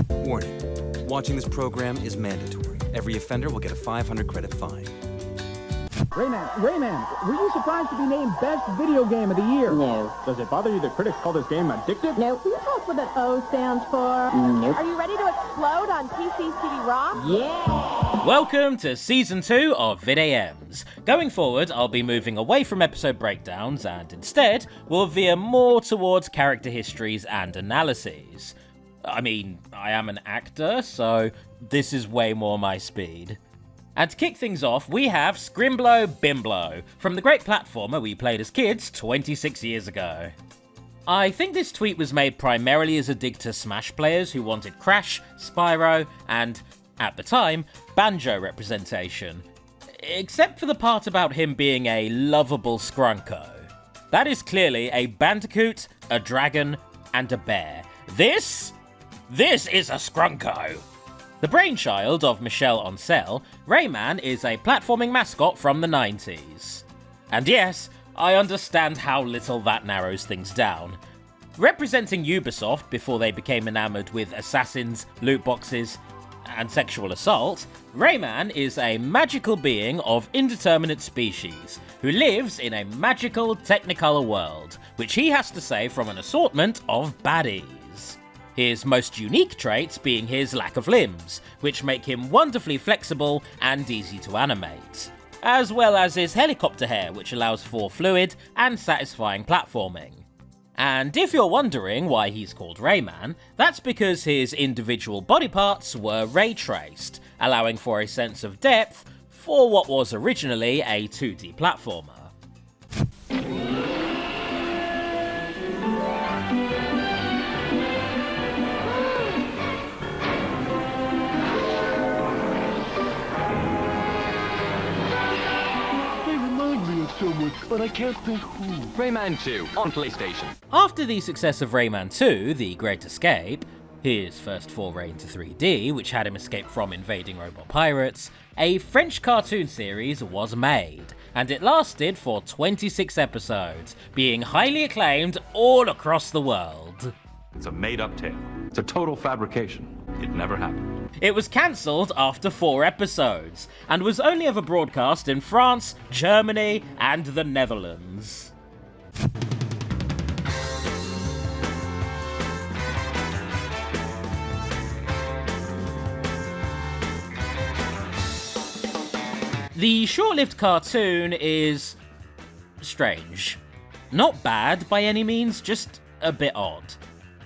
Warning. Watching this program is mandatory. Every offender will get a 500 credit fine. Rayman, were you surprised to be named Best Video Game of the Year? No. Does it bother you that critics call this game addictive? No. Can you tell us what that O stands for? Nope. Are you ready to explode on PC CD-ROM? Yeah! Welcome to Season 2 of VidAMs. Going forward, I'll be moving away from episode breakdowns and instead will veer more towards character histories and analyses. I mean, I am an actor, so this is way more my speed. And to kick things off, we have Scrimblo Bimblo, from the great platformer we played as kids 26 years ago. I think this tweet was made primarily as a dig to Smash players who wanted Crash, Spyro, and, at the time, Banjo representation. Except for the part about him being a lovable scrunko. That is clearly a bandicoot, a dragon, and a bear. This is a scrunko! The brainchild of Michel Ancel, Rayman is a platforming mascot from the 90s. And yes, I understand how little that narrows things down. Representing Ubisoft before they became enamoured with assassins, loot boxes, and sexual assault, Rayman is a magical being of indeterminate species who lives in a magical Technicolor world, which he has to save from an assortment of baddies. His most unique traits being his lack of limbs, which make him wonderfully flexible and easy to animate, as well as his helicopter hair, which allows for fluid and satisfying platforming. And if you're wondering why he's called Rayman, that's because his individual body parts were ray-traced, allowing for a sense of depth for what was originally a 2D platformer. Someone, but I can't think who. Rayman 2 on PlayStation. After the success of Rayman 2, The Great Escape, his first foray into 3D, which had him escape from invading robot pirates, a French cartoon series was made, and it lasted for 26 episodes, being highly acclaimed all across the world. It's a made-up tale. It's a total fabrication. It never happened. It was cancelled after 4 episodes, and was only ever broadcast in France, Germany, and the Netherlands. The short-lived cartoon is strange. Not bad by any means, just a bit odd.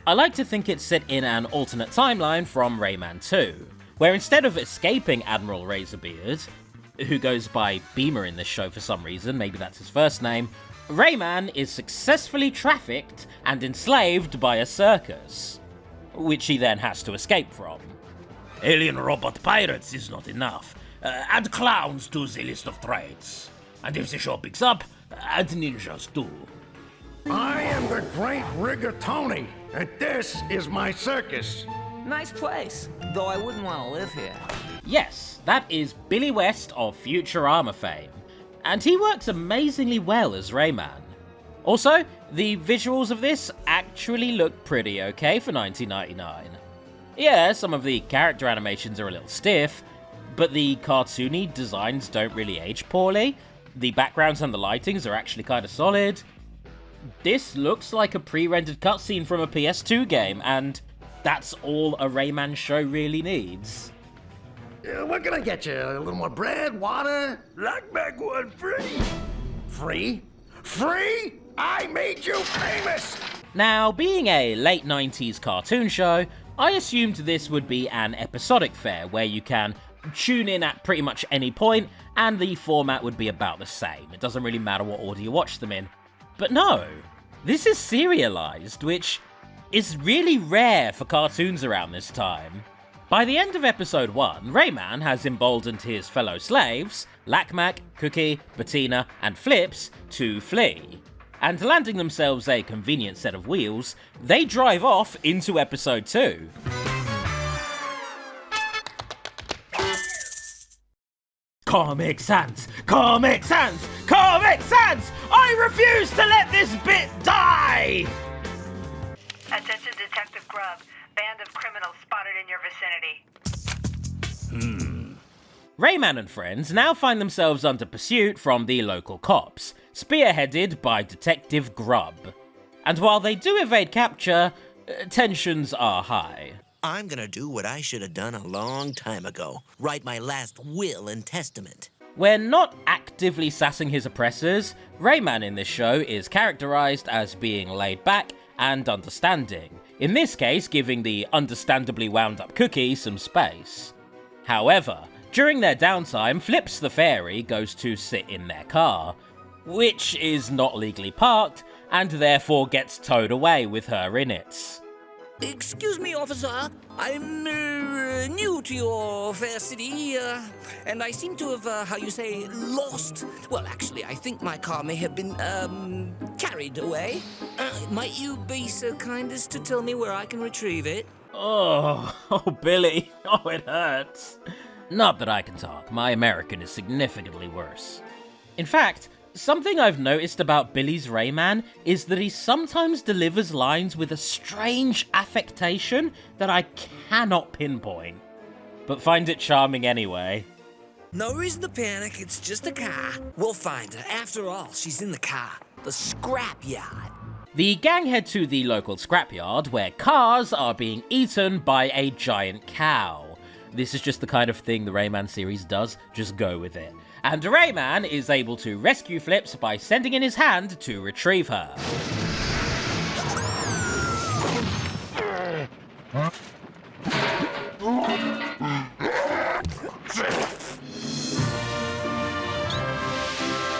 I like to think it's set in an alternate timeline from Rayman 2, where instead of escaping Admiral Razorbeard, who goes by Beamer in this show for some reason, maybe that's his first name, Rayman is successfully trafficked and enslaved by a circus, which he then has to escape from. Alien robot pirates is not enough. Add clowns to the list of traits. And if the show picks up, add ninjas too. I am the great Rigatoni, and this is my circus. Nice place, though I wouldn't want to live here. Yes, that is Billy West of Futurama fame, and he works amazingly well as Rayman. Also, the visuals of this actually look pretty okay for 1999. Yeah, some of the character animations are a little stiff, but the cartoony designs don't really age poorly. The backgrounds and the lightings are actually kind of solid. This looks like a pre-rendered cutscene from a PS2 game, and that's all a Rayman show really needs. What can I get you? A little more bread, water? Like back one free? Free? Free? I made you famous! Now, being a late 90s cartoon show, I assumed this would be an episodic fare where you can tune in at pretty much any point, and the format would be about the same. It doesn't really matter what order you watch them in. But no, this is serialized, which is really rare for cartoons around this time. By the end of episode 1, Rayman has emboldened his fellow slaves, Lakmak, Cookie, Bettina, and Flips, to flee. And landing themselves a convenient set of wheels, they drive off into episode 2. Comic Sans! Comic Sans! Comic Sans! I refuse to let this bit die! Attention Detective Grubb. Band band of criminals spotted in your vicinity. Rayman and friends now find themselves under pursuit from the local cops, spearheaded by Detective Grubb. And while they do evade capture, tensions are high. I'm gonna do what I should have done a long time ago. Write my last will and testament. When not actively sassing his oppressors, Rayman in this show is characterized as being laid back and understanding, in this case giving the understandably wound up Cookie some space. However, during their downtime, Flips the Fairy goes to sit in their car, which is not legally parked, and therefore gets towed away with her in it. Excuse me, officer. I'm new to your fair city, and I seem to have, lost. Well, actually, I think my car may have been, carried away. Might you be so kind as to tell me where I can retrieve it? Oh, Billy. Oh, it hurts. Not that I can talk. My American is significantly worse. In fact, something I've noticed about Billy's Rayman is that he sometimes delivers lines with a strange affectation that I cannot pinpoint, but find it charming anyway. No reason to panic, it's just a car. We'll find her. After all, she's in the car. The scrapyard. The gang head to the local scrapyard where cars are being eaten by a giant cow. This is just the kind of thing the Rayman series does, just go with it. And Rayman is able to rescue Flips by sending in his hand to retrieve her.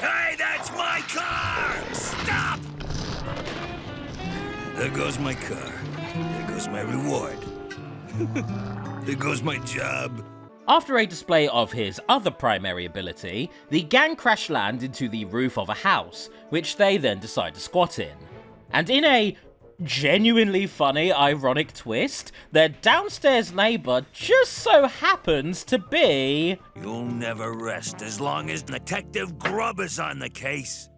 Hey, that's my car! Stop! There goes my car. There goes my reward. There goes my job. After a display of his other primary ability, the gang crash land into the roof of a house, which they then decide to squat in. And in a genuinely funny, ironic twist, their downstairs neighbour just so happens to be... You'll never rest as long as Detective Grubb is on the case.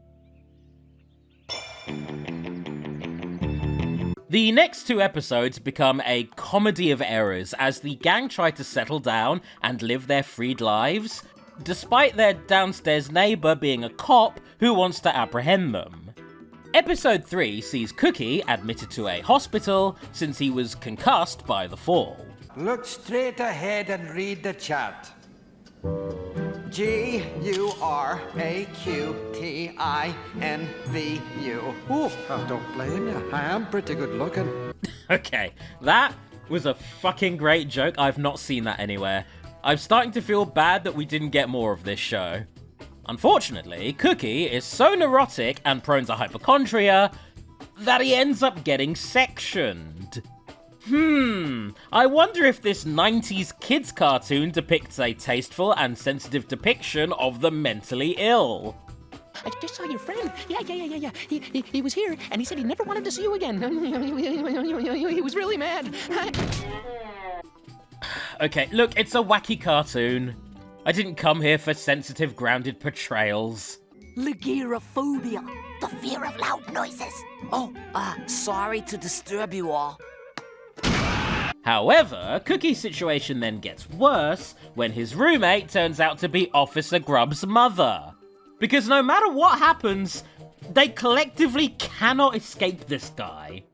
The next two episodes become a comedy of errors as the gang try to settle down and live their freed lives, despite their downstairs neighbour being a cop who wants to apprehend them. Episode 3 sees Cookie admitted to a hospital since he was concussed by the fall. Look straight ahead and read the chart. G-U-R-A-Q-T-I-N-V-U. Oh, I don't blame you. I am pretty good looking. Okay, that was a fucking great joke. I've not seen that anywhere. I'm starting to feel bad that we didn't get more of this show. Unfortunately, Cookie is so neurotic and prone to hypochondria that he ends up getting sectioned. I wonder if this 90s kids cartoon depicts a tasteful and sensitive depiction of the mentally ill. I just saw your friend. Yeah. He was here, and he said he never wanted to see you again. He was really mad. Okay, look, it's a wacky cartoon. I didn't come here for sensitive, grounded portrayals. Ligirophobia. The fear of loud noises. Oh, sorry to disturb you all. However, Cookie's situation then gets worse when his roommate turns out to be Officer Grubb's mother. Because no matter what happens, they collectively cannot escape this guy.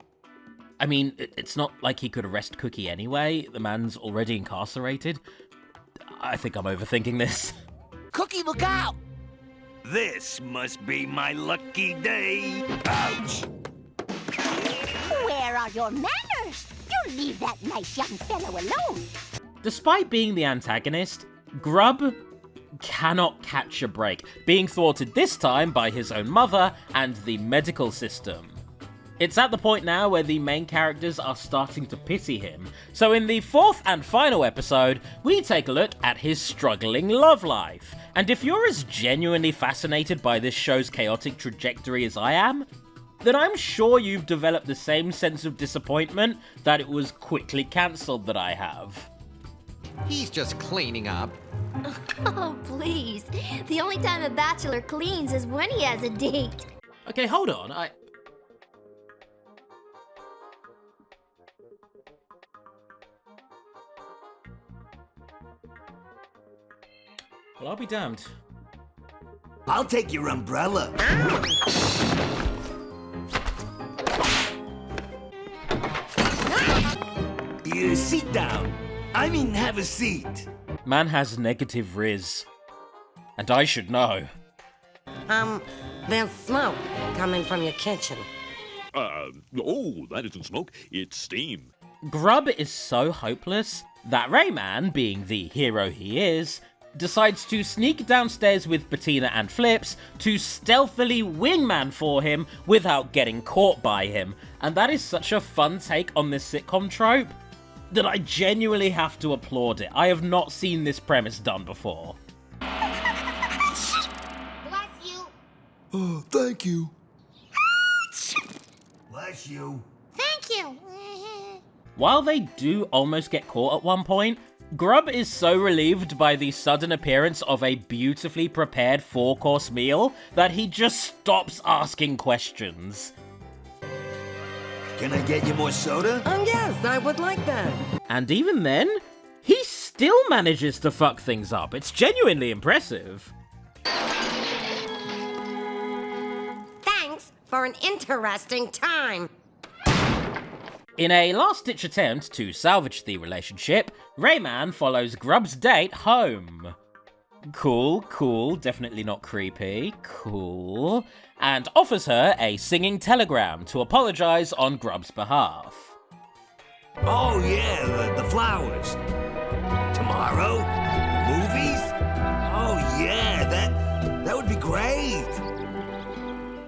I mean, it's not like he could arrest Cookie anyway. The man's already incarcerated. I think I'm overthinking this. Cookie, look out! This must be my lucky day. Ouch! Where are your manners? You leave that nice young fellow alone. Despite being the antagonist, Grubb cannot catch a break, being thwarted this time by his own mother and the medical system. It's at the point now where the main characters are starting to pity him, so in the fourth and final episode, we take a look at his struggling love life. And if you're as genuinely fascinated by this show's chaotic trajectory as I am, then I'm sure you've developed the same sense of disappointment that it was quickly cancelled that I have. He's just cleaning up. Oh, please. The only time a bachelor cleans is when he has a date. Okay, hold on. Well, I'll be damned. I'll take your umbrella. You sit down. I mean, have a seat. Man has negative riz. And I should know. There's smoke coming from your kitchen. Oh, that isn't smoke, it's steam. Grub is so hopeless that Rayman, being the hero he is, decides to sneak downstairs with Bettina and Flips to stealthily wingman for him without getting caught by him. And that is such a fun take on this sitcom trope that I genuinely have to applaud it. I have not seen this premise done before. Bless you. Oh, thank you. Bless you. Thank you. While they do almost get caught at one point, Grub is so relieved by the sudden appearance of a beautifully prepared 4-course meal that he just stops asking questions. Can I get you more soda? Yes, I would like that. And even then, he still manages to fuck things up. It's genuinely impressive. Thanks for an interesting time. In a last-ditch attempt to salvage the relationship, Rayman follows Grub's date home. Cool, definitely not creepy, cool. And offers her a singing telegram to apologize on Grub's behalf. Oh yeah, the flowers. Tomorrow? The movies? Oh yeah, that would be great.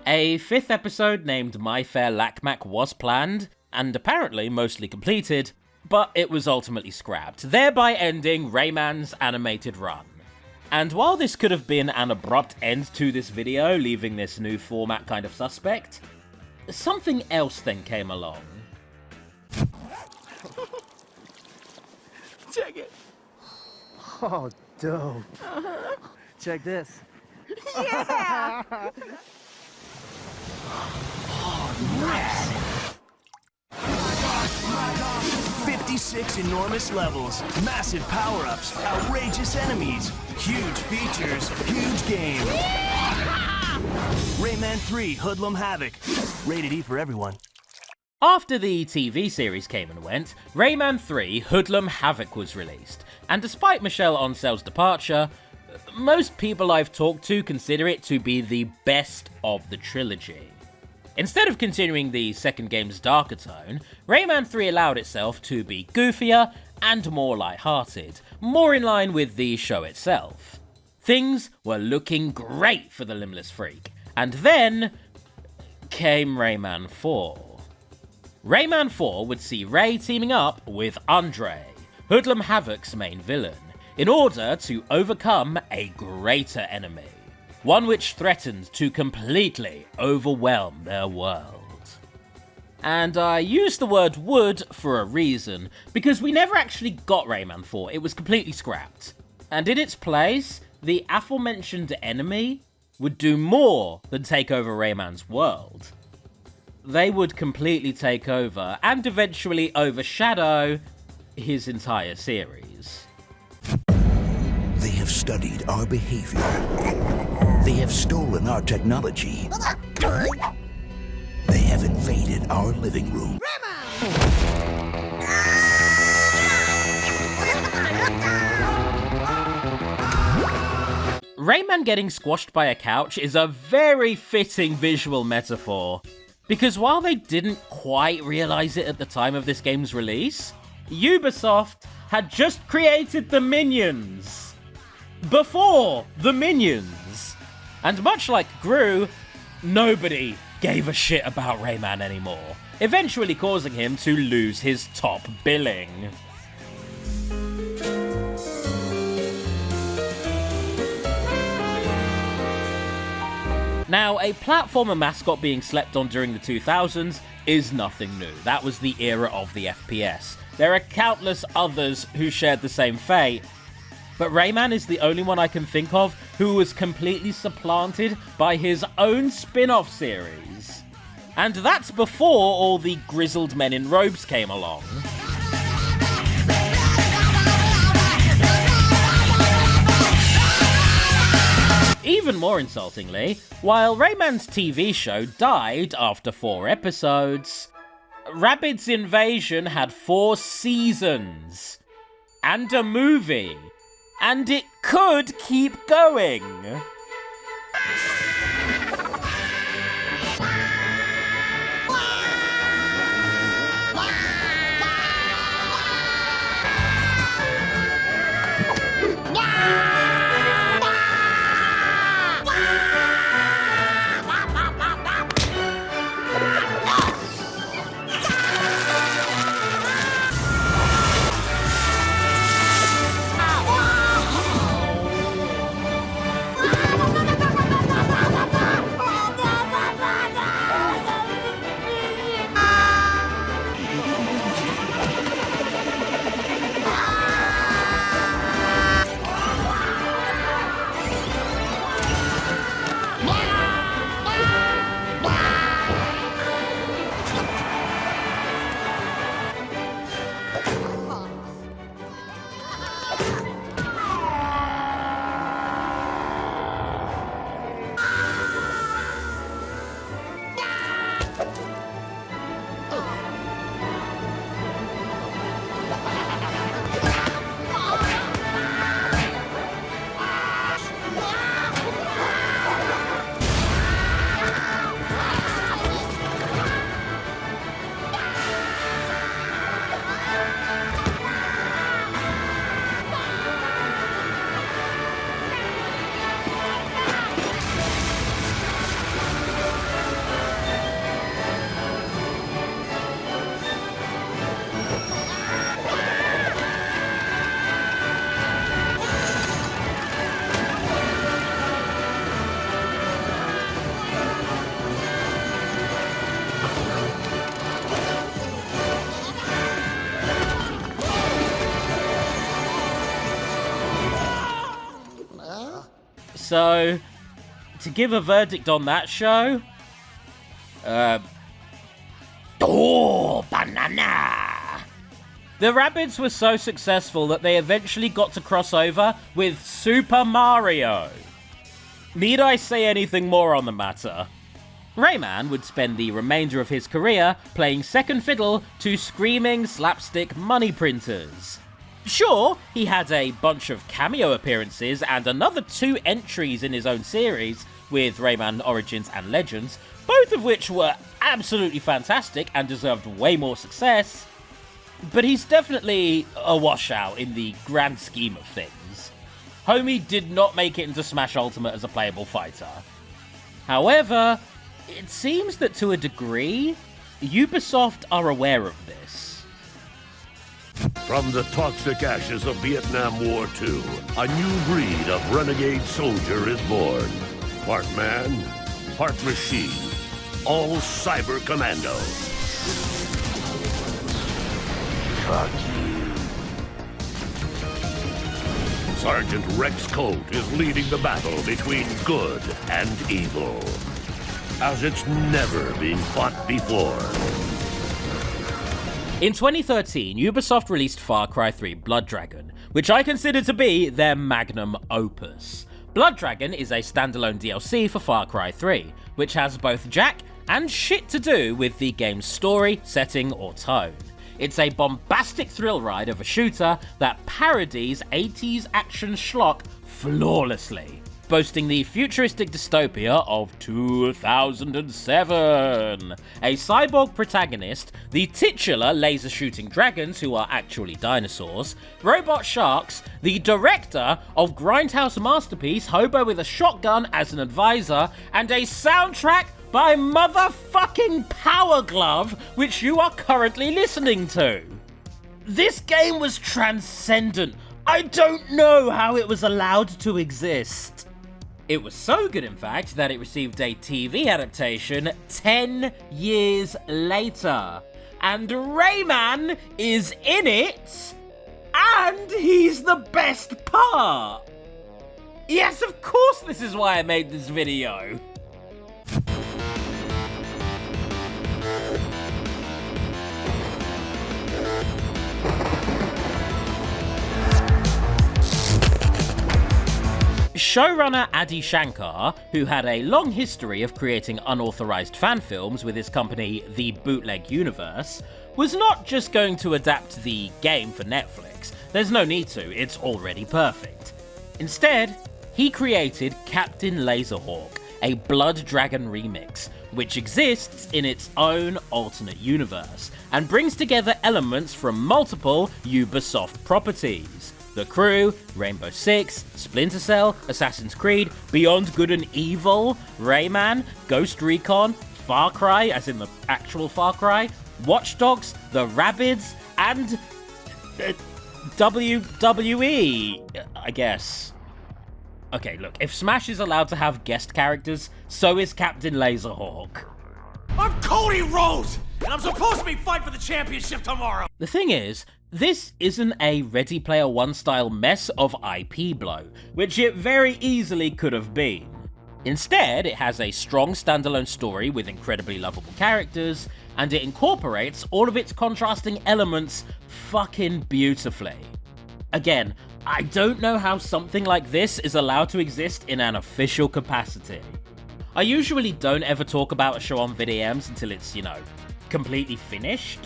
A 5th episode named My Fair Lakmac was planned, and apparently mostly completed, but it was ultimately scrapped, thereby ending RAYMAN'S animated run. And while this could have been an abrupt end to this video, leaving this new format kind of suspect, something else then came along. Check it. Oh, dope. Check this. Yeah! Oh, nice. 56 enormous levels, massive power-ups, outrageous enemies, huge features, huge game. Rayman 3 Hoodlum Havoc. Rated E for everyone. After the TV series came and went, Rayman 3 Hoodlum Havoc was released, and despite Michel Ancel's departure, most people I've talked to consider it to be the best of the trilogy. Instead of continuing the second game's darker tone, Rayman 3 allowed itself to be goofier and more lighthearted, more in line with the show itself. Things were looking great for the Limbless Freak, and then came Rayman 4. Rayman 4 would see Ray teaming up with Andre, Hoodlum Havoc's main villain, in order to overcome a greater enemy. One which threatened to completely overwhelm their world. And I use the word would for a reason, because we never actually got Rayman 4, it was completely scrapped. And in its place, the aforementioned enemy would do more than take over Rayman's world. They would completely take over, and eventually overshadow, his entire series. They have studied our behavior. They have stolen our technology. They have invaded our living room. Rayman getting squashed by a couch is a very fitting visual metaphor, because while they didn't quite realize it at the time of this game's release, Ubisoft had just created the Minions. Before the Minions. And much like Gru, nobody gave a shit about Rayman anymore, eventually causing him to lose his top billing. Now, a platformer mascot being slept on during the 2000s is nothing new. That was the era of the FPS. There are countless others who shared the same fate, but Rayman is the only one I can think of who was completely supplanted by his own spin-off series. And that's before all the grizzled men in robes came along. Even more insultingly, while RAYMAN'S TV show died after 4 episodes, Rabbids Invasion had 4 seasons and a movie, and it could keep going. So, to give a verdict on that show, banana! The Rabbids were so successful that they eventually got to cross over with Super Mario. Need I say anything more on the matter? Rayman would spend the remainder of his career playing second fiddle to screaming slapstick money printers. Sure, he had a bunch of cameo appearances and another 2 entries in his own series with Rayman Origins and Legends, both of which were absolutely fantastic and deserved way more success, but he's definitely a washout in the grand scheme of things. Homie did not make it into Smash Ultimate as a playable fighter. However, it seems that to a degree, Ubisoft are aware of this. From the toxic ashes of Vietnam War II, a new breed of renegade soldier is born. Part man, part machine, all cyber commando. Fuck you. Sergeant Rex Colt is leading the battle between good and evil, as it's never been fought before. In 2013, Ubisoft released Far Cry 3 Blood Dragon, which I consider to be their magnum opus. Blood Dragon is a standalone DLC for Far Cry 3, which has both jack and shit to do with the game's story, setting, or tone. It's a bombastic thrill ride of a shooter that parodies 80s action schlock flawlessly, boasting the futuristic dystopia of 2007. A cyborg protagonist, the titular laser-shooting dragons who are actually dinosaurs, robot sharks, the director of Grindhouse masterpiece Hobo with a Shotgun as an advisor, and a soundtrack by motherfucking Power Glove, which you are currently listening to. This game was transcendent. I don't know how it was allowed to exist. It was so good, in fact, that it received a TV adaptation 10 years later. And Rayman is in it, and he's the best part. Yes, of course this is why I made this video. Showrunner Adi Shankar, who had a long history of creating unauthorized fan films with his company The Bootleg Universe, was not just going to adapt the game for Netflix. There's no need to, it's already perfect. Instead, he created Captain Laserhawk, a Blood Dragon remix, which exists in its own alternate universe, and brings together elements from multiple Ubisoft properties. The Crew, Rainbow Six, Splinter Cell, Assassin's Creed, Beyond Good and Evil, Rayman, Ghost Recon, Far Cry, as in the actual Far Cry, Watch Dogs, the Rabbids, and WWE, I guess. Okay, look, if Smash is allowed to have guest characters, so is Captain Laserhawk. I'm Cody Rhodes, and I'm supposed to be fighting for the championship tomorrow! The thing is, this isn't a Ready Player One style mess of IP blow, which it very easily could have been. Instead, it has a strong standalone story with incredibly lovable characters, and it incorporates all of its contrasting elements fucking beautifully. Again, I don't know how something like this is allowed to exist in an official capacity. I usually don't ever talk about a show on VidAMs until it's, completely finished.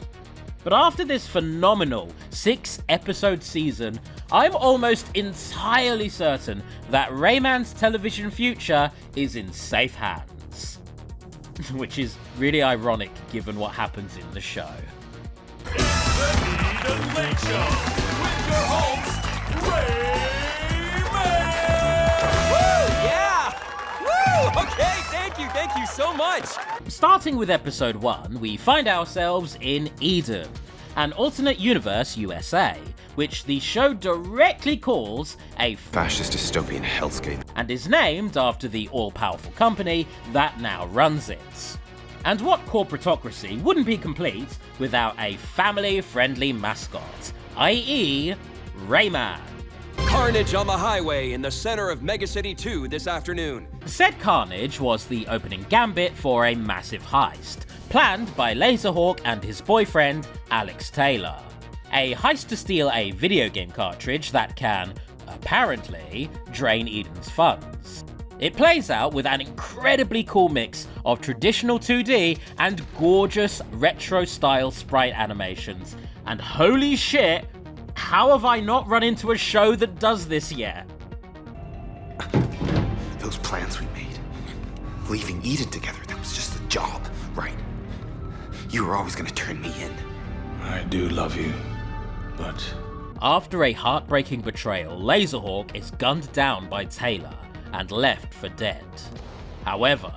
But after this phenomenal 6-episode season, I'm almost entirely certain that RAYMAN'S television future is in safe hands. Which is really ironic given what happens in the show. The Late Show with your host, Woo! Yeah! Woo! Okay, thank you so much! Starting with episode 1, we find ourselves in Eden, an alternate universe USA, which the show directly calls a fascist dystopian hellscape, and is named after the all-powerful company that now runs it. And what corporatocracy wouldn't be complete without a family-friendly mascot, i.e. Rayman. Carnage on the highway in the center of Megacity 2 this afternoon. Said carnage was the opening gambit for a massive heist, planned by Laserhawk and his boyfriend, Alex Taylor. A heist to steal a video game cartridge that can, apparently, drain Eden's funds. It plays out with an incredibly cool mix of traditional 2D and gorgeous retro-style sprite animations, and holy shit, how have I not run into a show that does this yet? Those plans we made, leaving Eden together, that was just a job, right? You were always gonna turn me in. I do love you, but... After a heartbreaking betrayal, Laserhawk is gunned down by Taylor and left for dead. However,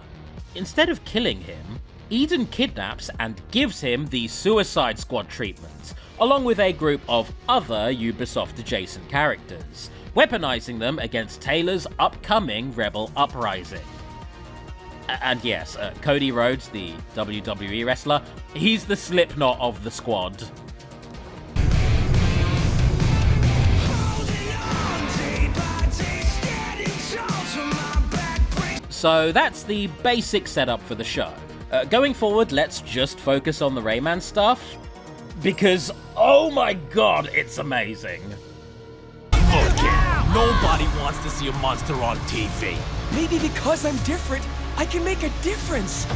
instead of killing him, Eden kidnaps and gives him the Suicide Squad treatment, along with a group of other Ubisoft-adjacent characters, weaponizing them against Taylor's upcoming rebel uprising. And yes, Cody Rhodes, the WWE wrestler, he's the Slipknot of the squad. So that's the basic setup for the show. Going forward, let's just focus on the Rayman stuff, because oh my god, it's amazing. Again, nobody wants to see a monster on TV. Maybe because I'm different, I can make a difference.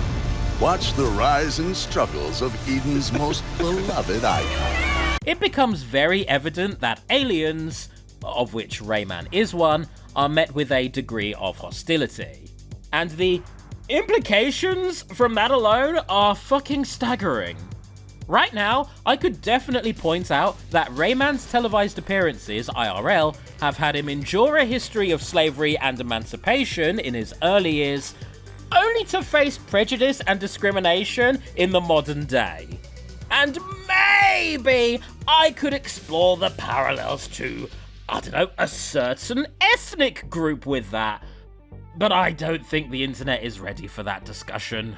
Watch the rise and struggles of Eden's most beloved icon. It becomes very evident that aliens, of which Rayman is one, are met with a degree of hostility. And the implications from that alone are fucking staggering. Right now, I could definitely point out that Rayman's televised appearances, IRL, have had him endure a history of slavery and emancipation in his early years, only to face prejudice and discrimination in the modern day. And maybe I could explore the parallels to, I don't know, a certain ethnic group with that. But I don't think the internet is ready for that discussion.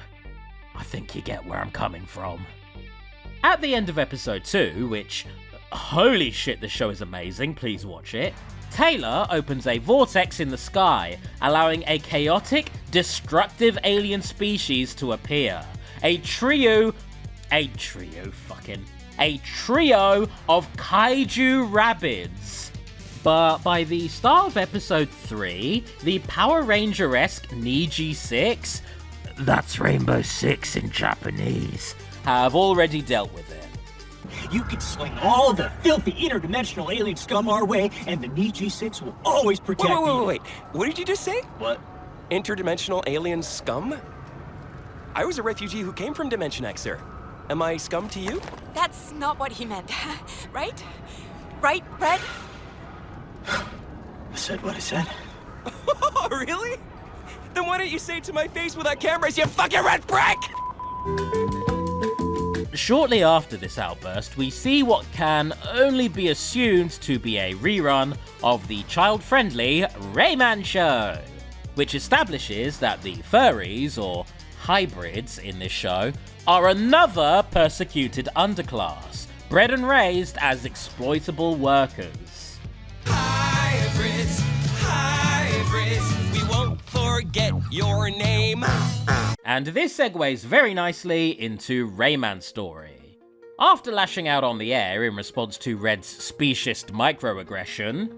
I think you get where I'm coming from. At the end of episode 2, which, holy shit, this show is amazing, please watch it, Taylor opens a vortex in the sky, allowing a chaotic, destructive alien species to appear. A trio of kaiju Rabbids. But by the start of episode 3, the Power Ranger-esque Niji 6, that's Rainbow Six in Japanese, have already dealt with it. You can sling all the filthy interdimensional alien scum our way, and the Niji-6 will always protect you. Wait. What did you just say? What? Interdimensional alien scum? I was a refugee who came from Dimension X, sir. Am I scum to you? That's not what he meant, right? Right, Red? I said what I said. Really? Then why don't you say it to my face without cameras, you fucking red prick? Shortly after this outburst, we see what can only be assumed to be a rerun of the child-friendly Rayman show, which establishes that the furries, or hybrids in this show, are another persecuted underclass, bred and raised as exploitable workers. Hybrids, we won't forget your name. And this segues very nicely into Rayman's story. After lashing out on the air in response to Red's speciest microaggression,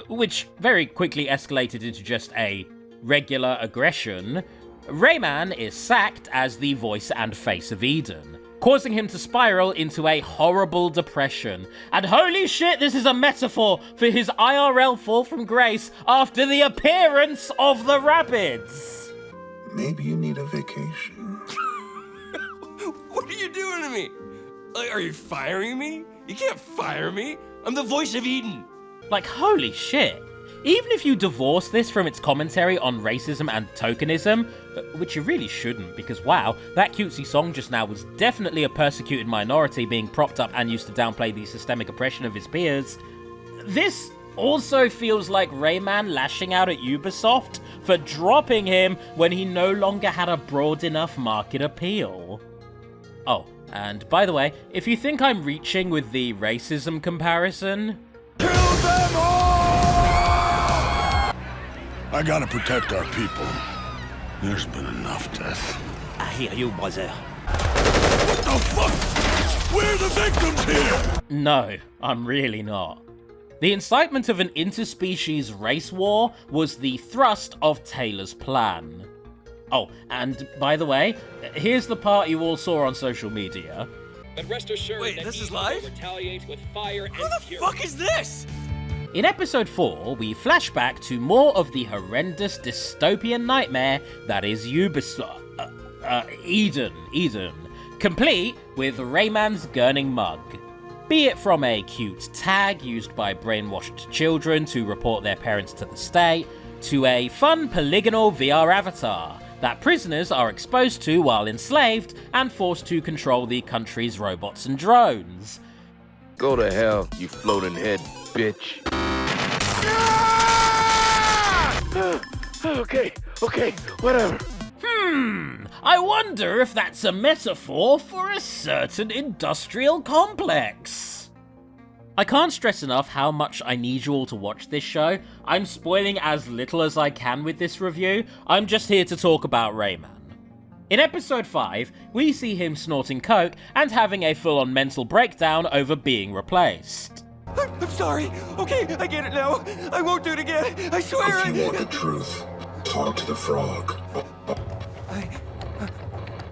which very quickly escalated into just a regular aggression, Rayman is sacked as the voice and face of Eden, causing him to spiral into a horrible depression. And holy shit, this is a metaphor for his IRL fall from grace after the appearance of the Rabbids. Maybe you need a vacation. What are you doing to me? Like, are you firing me? You can't fire me. I'm the voice of Eden. Like, holy shit. Even if you divorce this from its commentary on racism and tokenism, which you really shouldn't, because wow, that cutesy song just now was definitely a persecuted minority being propped up and used to downplay the systemic oppression of his peers, this also feels like Rayman lashing out at Ubisoft for dropping him when he no longer had a broad enough market appeal. Oh, and by the way, if you think I'm reaching with the racism comparison... Kill them all! I gotta protect our people. There's been enough death. I hear you, Mother. What the fuck? We're the victims here! No, I'm really not. The incitement of an interspecies race war was the thrust of Taylor's plan. Oh, and by the way, here's the part you all saw on social media. But rest assured that this is live? Retaliate with fire and Who the fuck is this? In episode 4, we flash back to more of the horrendous dystopian nightmare that is Ubisoft. Eden, complete with Rayman's gurning mug. Be it from a cute tag used by brainwashed children to report their parents to the state, to a fun polygonal VR avatar that prisoners are exposed to while enslaved and forced to control the country's robots and drones. Go to hell, you floating head bitch. Okay, whatever. I wonder if that's a metaphor for a certain industrial complex. I can't stress enough how much I need you all to watch this show. I'm spoiling as little as I can with this review. I'm just here to talk about Rayman. In episode 5, we see him snorting coke and having a full-on mental breakdown over being replaced. I'm sorry. Okay, I get it now. I won't do it again. I swear. If you want the truth, talk to the frog.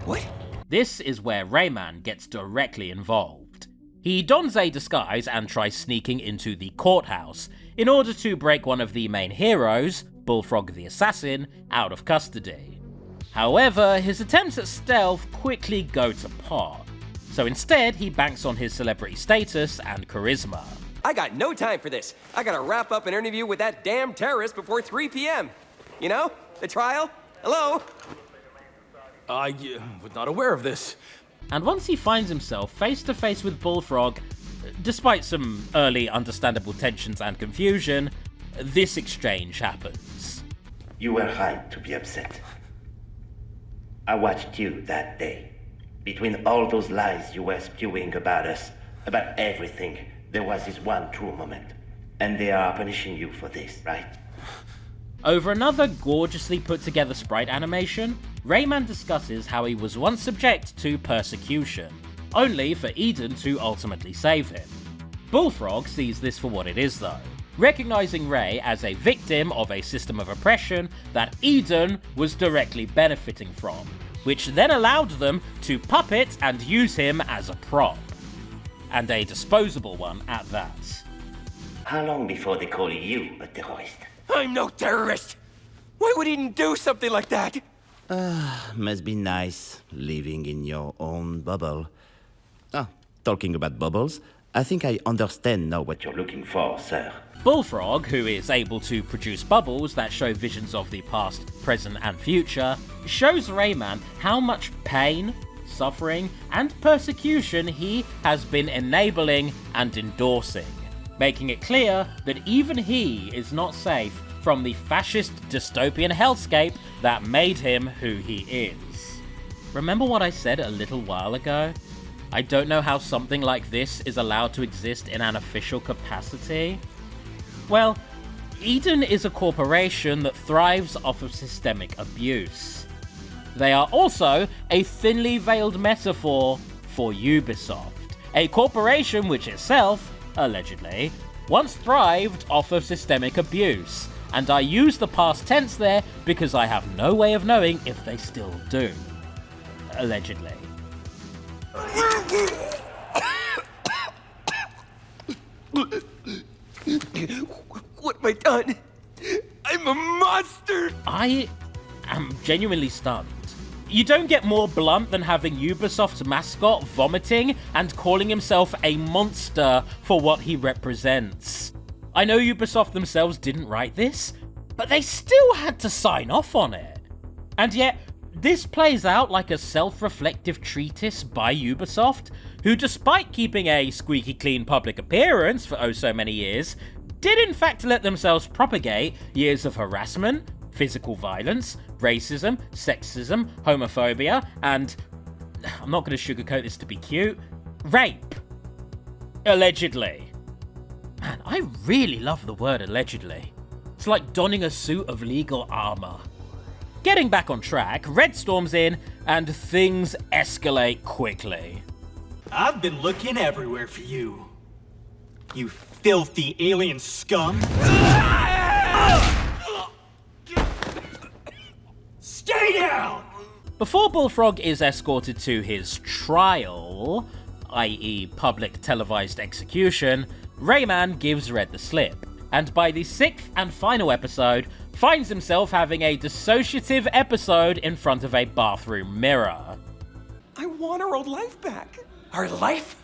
What? This is where Rayman gets directly involved. He dons a disguise and tries sneaking into the courthouse in order to break one of the main heroes, Bullfrog the Assassin, out of custody. However, his attempts at stealth quickly go to pot, so instead he banks on his celebrity status and charisma. I got no time for this. I gotta wrap up an interview with that damn terrorist before 3 p.m. You know? The trial? Hello? I was not aware of this. And once he finds himself face to face with Bullfrog, despite some early understandable tensions and confusion, this exchange happens. You were right to be upset. I watched you that day. Between all those lies you were spewing about us, about everything, there was this one true moment. And they are punishing you for this, right? Over another gorgeously put together sprite animation, Rayman discusses how he was once subject to persecution, only for Eden to ultimately save him. Bullfrog sees this for what it is though. recognizing Ray as a victim of a system of oppression that Eden was directly benefiting from, which then allowed them to puppet and use him as a prop. And a disposable one at that. How long before they call you a terrorist? I'm no terrorist! Why would Eden do something like that? Must be nice living in your own bubble. Talking about bubbles, I think I understand now what you're looking for, sir. Bullfrog, who is able to produce bubbles that show visions of the past, present, and future, shows Rayman how much pain, suffering, and persecution he has been enabling and endorsing, making it clear that even he is not safe from the fascist dystopian hellscape that made him who he is. Remember what I said a little while ago? I don't know how something like this is allowed to exist in an official capacity. Well, Eden is a corporation that thrives off of systemic abuse. They are also a thinly veiled metaphor for Ubisoft, a corporation which itself, allegedly, once thrived off of systemic abuse, and I use the past tense there because I have no way of knowing if they still do. Allegedly. What have I done? I'm a monster! I am genuinely stunned. You don't get more blunt than having Ubisoft's mascot vomiting and calling himself a monster for what he represents. I know Ubisoft themselves didn't write this, but they still had to sign off on it. And yet, this plays out like a self-reflective treatise by Ubisoft, who despite keeping a squeaky clean public appearance for oh so many years, did in fact let themselves propagate years of harassment, physical violence, racism, sexism, homophobia, and, I'm not going to sugarcoat this to be cute, rape. Allegedly. Man, I really love the word allegedly. It's like donning a suit of legal armor. Getting back on track, Red storms in, and things escalate quickly. I've been looking everywhere for you. You filthy alien scum. Stay down! Before Bullfrog is escorted to his trial, i.e. public televised execution, Rayman gives Red the slip, and by the 6th and final episode, finds himself having a dissociative episode in front of a bathroom mirror. I want our old life back. Our life?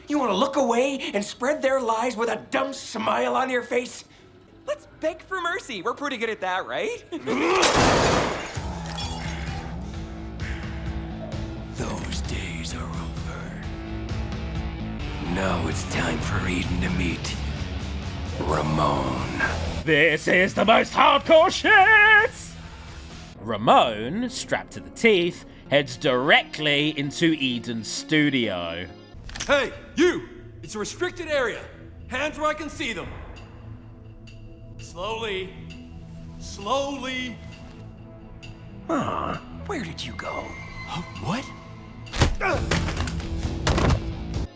You want to look away and spread their lies with a dumb smile on your face? Let's beg for mercy. We're pretty good at that, right? Those days are over. Now it's time for Eden to meet Ramon. This is the most hardcore shit! Ramon, strapped to the teeth, heads directly into Eden's studio. Hey, you! It's a restricted area. Hands where I can see them. Slowly. Slowly. Where did you go? What?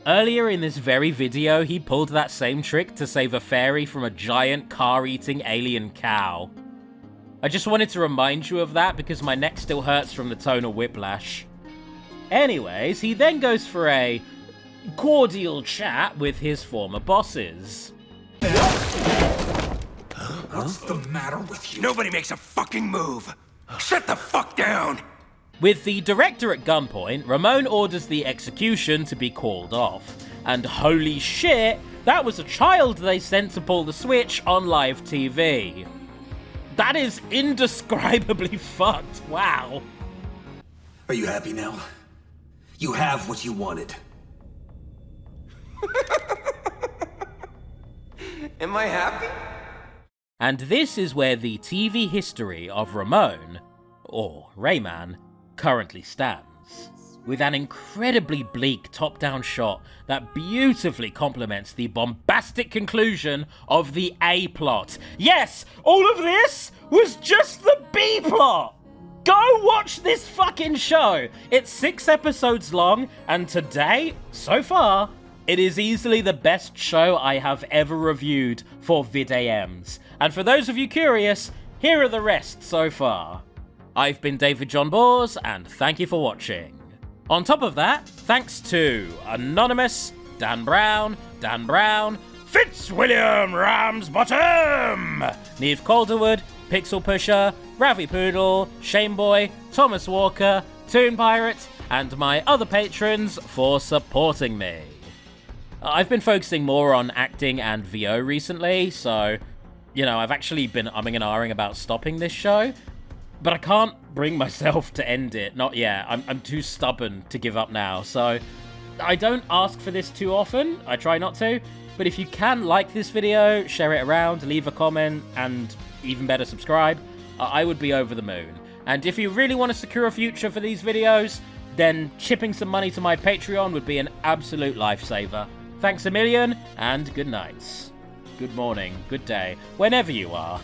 Earlier in this very video, he pulled that same trick to save a fairy from a giant car-eating alien cow. I just wanted to remind you of that because my neck still hurts from the tonal whiplash. Anyways, he then goes for a cordial chat with his former bosses. What's the matter with you? Nobody makes a fucking move. Shut the fuck down! With the director at gunpoint, Ramon orders the execution to be called off. And holy shit, that was a child they sent to pull the switch on live TV. That is indescribably fucked, wow. Are you happy now? You have what you wanted. Am I happy? And this is where the TV history of Ramon, or Rayman, currently stands, with an incredibly bleak top-down shot that beautifully complements the bombastic conclusion of the A-plot. Yes, all of this was just the B-plot! Go watch this fucking show! It's 6 episodes long, and today, so far, It is easily the best show I have ever reviewed for VidAMs. And for those of you curious, here are the rest so far. I've been David John Bors, and thank you for watching. On top of that, thanks to Anonymous, Dan Brown, Fitzwilliam Ramsbottom, Neve Calderwood, Pixel Pusher, Ravi Poodle, Shameboy, Thomas Walker, Toon Pirate, and my other patrons for supporting me. I've been focusing more on acting and VO recently, so, you know, I've actually been umming and ahhing about stopping this show, but I can't bring myself to end it, not yet. I'm too stubborn to give up now, so I don't ask for this too often, I try not to, but if you can like this video, share it around, leave a comment, and even better, subscribe, I would be over the moon. And if you really want to secure a future for these videos, then chipping some money to my Patreon would be an absolute lifesaver. Thanks a million, and good nights. Good morning, good day, whenever you are.